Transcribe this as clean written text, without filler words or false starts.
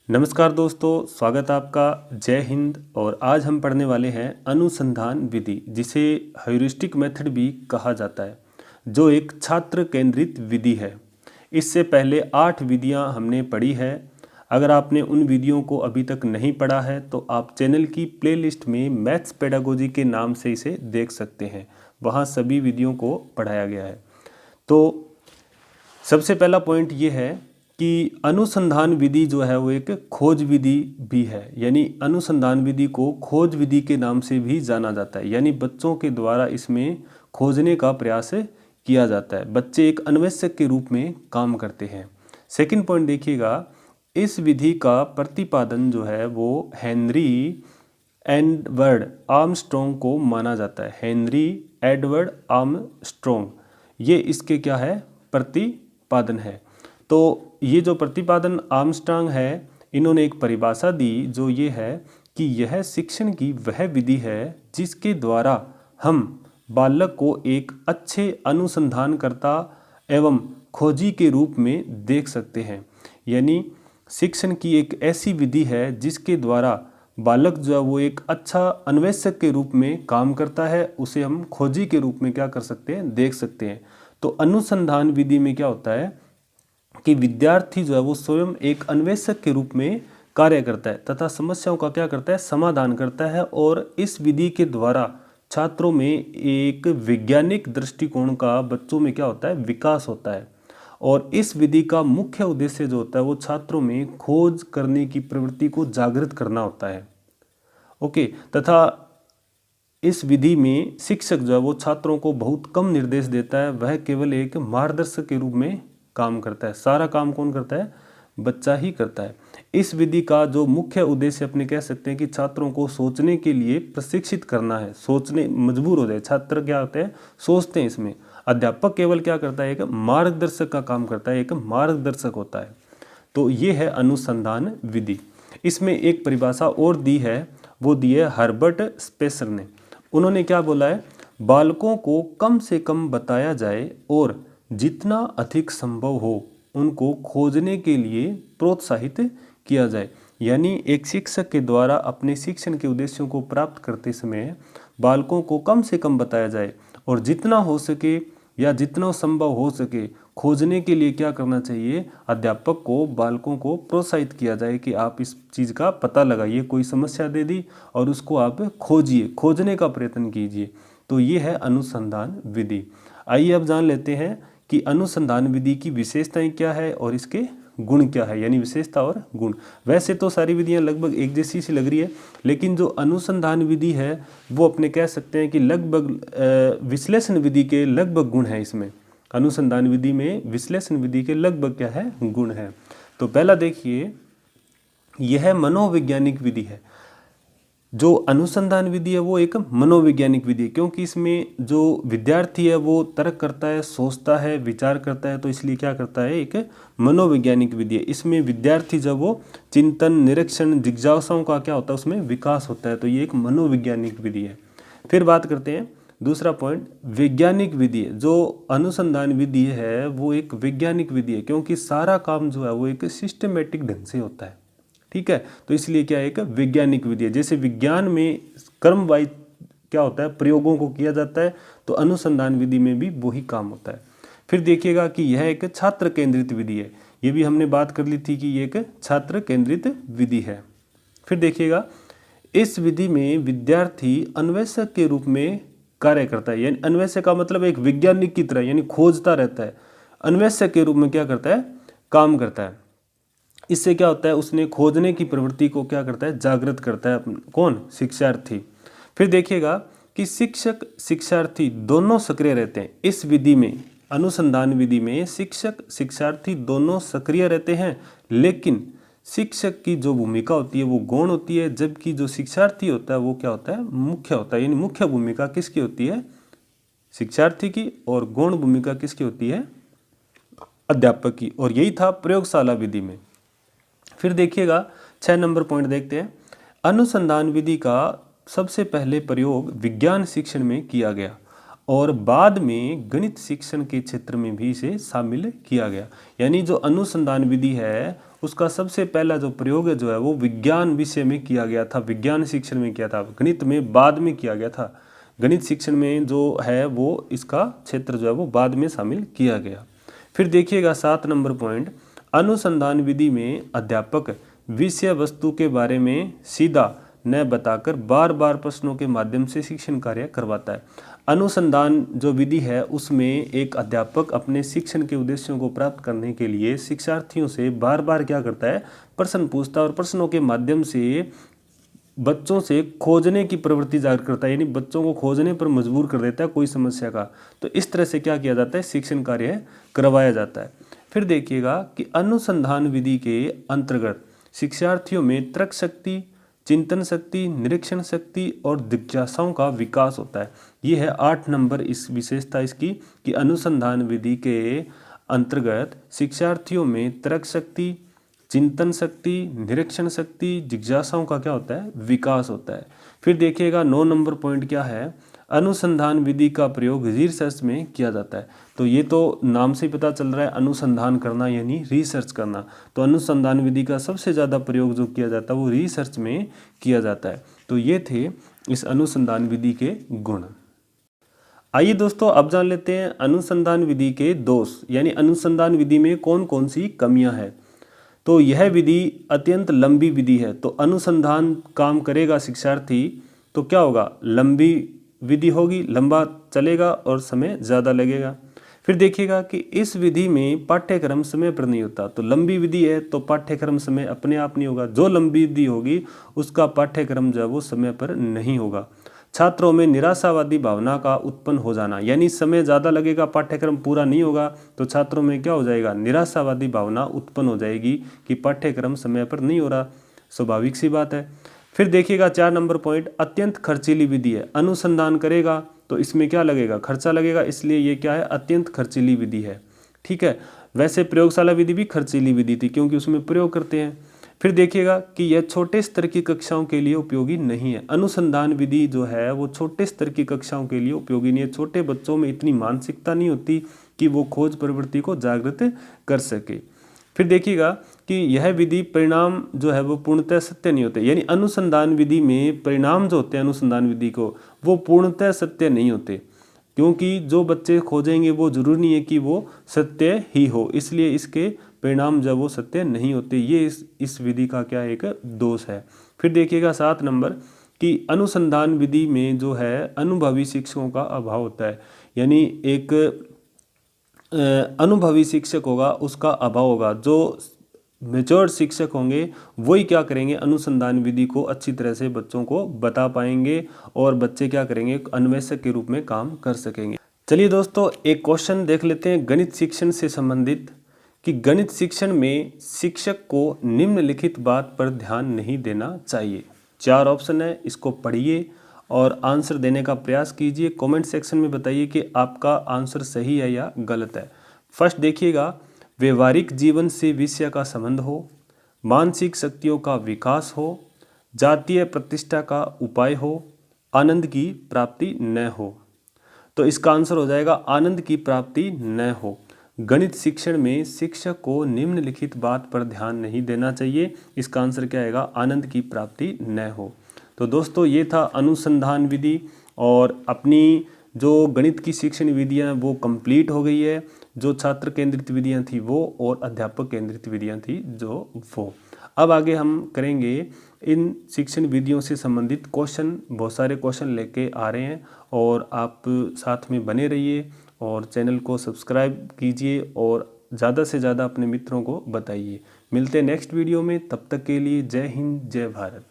नमस्कार दोस्तों, स्वागत है आपका। जय हिंद। और आज हम पढ़ने वाले हैं अनुसंधान विधि, जिसे ह्यूरिस्टिक मेथड भी कहा जाता है, जो एक छात्र केंद्रित विधि है। इससे पहले 8 विधियां हमने पढ़ी है। अगर आपने उन विधियों को अभी तक नहीं पढ़ा है तो आप चैनल की प्लेलिस्ट में मैथ्स पेडागोजी के नाम से इसे देख सकते हैं। वहाँ सभी विधियों को पढ़ाया गया है। तो सबसे पहला पॉइंट ये है कि अनुसंधान विधि जो है वो एक खोज विधि भी है, यानी अनुसंधान विधि को खोज विधि के नाम से भी जाना जाता है, यानी बच्चों के द्वारा इसमें खोजने का प्रयास किया जाता है। बच्चे एक अन्वेषक के रूप में काम करते हैं। सेकंड पॉइंट देखिएगा, इस विधि का प्रतिपादन जो है वो हेनरी एडवर्ड आर्मस्ट्रॉन्ग को माना जाता है। हेनरी एडवर्ड आर्मस्ट्रॉन्ग, ये इसके क्या है, प्रतिपादन है। तो ये जो प्रतिपादन आर्मस्ट्रॉन्ग है, इन्होंने एक परिभाषा दी जो ये है कि यह शिक्षण की वह विधि है जिसके द्वारा हम बालक को एक अच्छे अनुसंधानकर्ता एवं खोजी के रूप में देख सकते हैं। यानी शिक्षण की एक ऐसी विधि है जिसके द्वारा बालक जो है वो एक अच्छा अन्वेषक के रूप में काम करता है, उसे हम खोजी के रूप में क्या कर सकते हैं, देख सकते हैं। तो अनुसंधान विधि में क्या होता है कि विद्यार्थी जो है वो स्वयं एक अन्वेषक के रूप में कार्य करता है तथा समस्याओं का क्या करता है, समाधान करता है। और इस विधि के द्वारा छात्रों में एक वैज्ञानिक दृष्टिकोण का बच्चों में क्या होता है, विकास होता है। और इस विधि का मुख्य उद्देश्य जो होता है वो छात्रों में खोज करने की प्रवृत्ति को जागृत करना होता है। ओके, तथा इस विधि में शिक्षक जो है वो छात्रों को बहुत कम निर्देश देता है, वह केवल एक मार्गदर्शक के रूप में काम करता है। सारा काम कौन करता है, बच्चा ही करता है। इस विधि का जो मुख्य उद्देश्य अपने कह सकते हैं कि छात्रों को सोचने के लिए प्रशिक्षित करना है, सोचने मजबूर हो जाए छात्र, क्या होते हैं, सोचते हैं। इसमें अध्यापक केवल क्या करता है, एक मार्गदर्शक का काम करता है, एक मार्गदर्शक होता है। तो ये है अनुसंधान विधि। इसमें एक परिभाषा और दी है, वो दी है हर्बर्ट स्पेसर ने। उन्होंने क्या बोला है, बालकों को कम से कम बताया जाए और जितना अधिक संभव हो उनको खोजने के लिए प्रोत्साहित किया जाए। यानी एक शिक्षक के द्वारा अपने शिक्षण के उद्देश्यों को प्राप्त करते समय बालकों को कम से कम बताया जाए और जितना हो सके या जितना संभव हो सके खोजने के लिए क्या करना चाहिए, अध्यापक को बालकों को प्रोत्साहित किया जाए कि आप इस चीज़ का पता लगाइए। कोई समस्या दे दी और उसको आप खोजिए, खोजने का प्रयत्न कीजिए। तो ये है अनुसंधान विधि। आइए अब जान लेते हैं कि अनुसंधान विधि की विशेषताएं क्या है और इसके गुण क्या है, यानी विशेषता और गुण। वैसे तो सारी विधियां लगभग एक जैसी सी लग रही है, लेकिन जो अनुसंधान विधि है वो अपने कह सकते हैं कि लगभग विश्लेषण विधि के लगभग गुण है। इसमें अनुसंधान विधि में विश्लेषण विधि के लगभग क्या है, गुण है। तो पहला देखिए, यह मनोवैज्ञानिक विधि है। जो अनुसंधान विधि है वो एक मनोवैज्ञानिक विधि है, क्योंकि इसमें जो विद्यार्थी है वो तर्क करता है, सोचता है, विचार करता है, तो इसलिए क्या करता है, एक मनोवैज्ञानिक विधि है। इसमें विद्यार्थी जब वो चिंतन, निरीक्षण, जिज्ञासाओं का क्या होता है, उसमें विकास होता है। तो ये एक मनोवैज्ञानिक विधि है। फिर बात करते हैं दूसरा पॉइंट, वैज्ञानिक विधि है। जो अनुसंधान विधि है वो एक वैज्ञानिक विधि है, क्योंकि सारा काम जो है वो एक सिस्टमेटिक ढंग से होता है। ठीक है, तो इसलिए क्या है, एक वैज्ञानिक विधि है। जैसे विज्ञान में क्रम वाइज क्या होता है, प्रयोगों को किया जाता है, तो अनुसंधान विधि में भी वही काम होता है। फिर देखिएगा कि यह एक छात्र केंद्रित विधि है। ये भी हमने बात कर ली थी कि ये एक छात्र केंद्रित विधि है। फिर देखिएगा, इस विधि में विद्यार्थी अन्वेषक के रूप में कार्य करता है। यानी अन्वेषक का मतलब एक वैज्ञानिक की तरह, यानी खोजता रहता है, अन्वेषक के रूप में क्या करता है, काम करता है। इससे क्या होता है, उसने खोजने की प्रवृत्ति को क्या करता है, जागृत करता है। कौन, शिक्षार्थी। फिर देखिएगा कि शिक्षक शिक्षार्थी दोनों सक्रिय रहते हैं। इस विधि में, अनुसंधान विधि में शिक्षक शिक्षार्थी दोनों सक्रिय रहते हैं, लेकिन शिक्षक की जो भूमिका होती है वो गौण होती है, जबकि जो शिक्षार्थी होता है वो क्या होता है, मुख्य होता है। यानी मुख्य भूमिका किसकी होती है, शिक्षार्थी की, और गौण भूमिका किसकी होती है, अध्यापक की। और यही था प्रयोगशाला विधि में। फिर देखिएगा 6 नंबर पॉइंट देखते हैं। अनुसंधान विधि का सबसे पहले प्रयोग विज्ञान शिक्षण में किया गया और बाद में गणित शिक्षण के क्षेत्र में भी इसे शामिल किया गया। यानी जो अनुसंधान विधि है उसका सबसे पहला जो प्रयोग है जो है वो विज्ञान विषय में किया गया था, विज्ञान शिक्षण में किया था। गणित में बाद में किया गया था। गणित शिक्षण में जो है वो इसका क्षेत्र जो है वो बाद में शामिल किया गया। फिर देखिएगा 7 नंबर पॉइंट, अनुसंधान विधि में अध्यापक विषय वस्तु के बारे में सीधा न बताकर बार बार प्रश्नों के माध्यम से शिक्षण कार्य करवाता है। अनुसंधान जो विधि है उसमें एक अध्यापक अपने शिक्षण के उद्देश्यों को प्राप्त करने के लिए शिक्षार्थियों से बार बार क्या करता है, प्रश्न पूछता है और प्रश्नों के माध्यम से बच्चों से खोजने की प्रवृत्ति जागृत करता है, यानी बच्चों को खोजने पर मजबूर कर देता है कोई समस्या का। तो इस तरह से क्या किया जाता है, शिक्षण कार्य करवाया जाता है। फिर देखिएगा कि अनुसंधान विधि के अंतर्गत शिक्षार्थियों में तर्क शक्ति, चिंतन शक्ति, निरीक्षण शक्ति और जिज्ञासाओं का विकास होता है। ये है 8 नंबर इस विशेषता इसकी कि अनुसंधान विधि के अंतर्गत शिक्षार्थियों में तर्क शक्ति, चिंतन शक्ति, निरीक्षण शक्ति, जिज्ञासाओं का क्या होता है, विकास होता है। फिर देखिएगा 9 नंबर पॉइंट क्या है, अनुसंधान विधि का प्रयोग रिसर्च में किया जाता है। तो ये तो नाम से पता चल रहा है, अनुसंधान करना यानी रिसर्च करना। तो अनुसंधान विधि का सबसे ज़्यादा प्रयोग जो किया जाता है वो रिसर्च में किया जाता है। तो ये थे इस अनुसंधान विधि के गुण। आइए दोस्तों अब जान लेते हैं अनुसंधान विधि के दोष, यानी अनुसंधान विधि में कौन कौन सी कमियां हैं। तो यह विधि अत्यंत लंबी विधि है। तो अनुसंधान काम करेगा शिक्षार्थी तो क्या होगा, लंबी विधि होगी, लंबा चलेगा और समय ज़्यादा लगेगा। फिर देखिएगा कि इस विधि में पाठ्यक्रम समय पर नहीं होता। तो लंबी विधि है तो पाठ्यक्रम समय अपने आप नहीं होगा, जो लंबी विधि होगी उसका पाठ्यक्रम जो है वो समय पर नहीं होगा। छात्रों में निराशावादी भावना का उत्पन्न हो जाना, यानी समय ज़्यादा लगेगा, पाठ्यक्रम पूरा नहीं होगा तो छात्रों में क्या हो जाएगा, निराशावादी भावना उत्पन्न हो जाएगी कि पाठ्यक्रम समय पर नहीं हो रहा। स्वाभाविक सी बात है। फिर देखिएगा 4 नंबर पॉइंट, अत्यंत खर्चीली विधि है। अनुसंधान करेगा तो इसमें क्या लगेगा, खर्चा लगेगा, इसलिए ये क्या है, अत्यंत खर्चीली विधि है। ठीक है, वैसे प्रयोगशाला विधि भी खर्चीली विधि थी क्योंकि उसमें प्रयोग करते हैं। फिर देखिएगा कि यह छोटे स्तर की कक्षाओं के लिए उपयोगी नहीं है। अनुसंधान विधि जो है वो छोटे स्तर की कक्षाओं के लिए उपयोगी नहीं है। छोटे बच्चों में इतनी मानसिकता नहीं होती कि वो खोज प्रवृत्ति को जागृत कर सके। फिर देखिएगा कि यह विधि परिणाम जो है वो पूर्णतः सत्य नहीं होते, यानी अनुसंधान विधि में परिणाम जो होते हैं अनुसंधान विधि को वो पूर्णतः सत्य नहीं होते, क्योंकि जो बच्चे खोजेंगे वो जरूरी नहीं है कि वो सत्य ही हो, इसलिए इसके परिणाम जब वो सत्य नहीं होते। ये इस विधि का क्या एक दोष है। फिर देखिएगा 7 नंबर कि अनुसंधान विधि में जो है अनुभवी शिक्षकों का अभाव होता है, यानी एक अनुभवी शिक्षक होगा उसका अभाव होगा। जो मेच्योर शिक्षक होंगे वही क्या करेंगे, अनुसंधान विधि को अच्छी तरह से बच्चों को बता पाएंगे और बच्चे क्या करेंगे, अन्वेषक के रूप में काम कर सकेंगे। चलिए दोस्तों एक क्वेश्चन देख लेते हैं गणित शिक्षण से संबंधित कि गणित शिक्षण में शिक्षक को निम्नलिखित बात पर ध्यान नहीं देना चाहिए। 4 ऑप्शन है, इसको पढ़िए और आंसर देने का प्रयास कीजिए। कमेंट सेक्शन में बताइए कि आपका आंसर सही है या गलत है। फर्स्ट देखिएगा, व्यवहारिक जीवन से विषय का संबंध हो, मानसिक शक्तियों का विकास हो, जातीय प्रतिष्ठा का उपाय हो, आनंद की प्राप्ति न हो। तो इसका आंसर हो जाएगा आनंद की प्राप्ति न हो। गणित शिक्षण में शिक्षक को निम्नलिखित बात पर ध्यान नहीं देना चाहिए। इसका आंसर क्या आएगा, आनंद की प्राप्ति न हो। तो दोस्तों ये था अनुसंधान विधि और अपनी जो गणित की शिक्षण विधियां वो कंप्लीट हो गई है। जो छात्र केंद्रित विधियां थी वो और अध्यापक केंद्रित विधियां थी जो वो। अब आगे हम करेंगे इन शिक्षण विधियों से संबंधित क्वेश्चन, बहुत सारे क्वेश्चन लेके आ रहे हैं और आप साथ में बने रहिए और चैनल को सब्सक्राइब कीजिए और ज़्यादा से ज़्यादा अपने मित्रों को बताइए। मिलते हैं नेक्स्ट वीडियो में, तब तक के लिए जय हिंद जय भारत।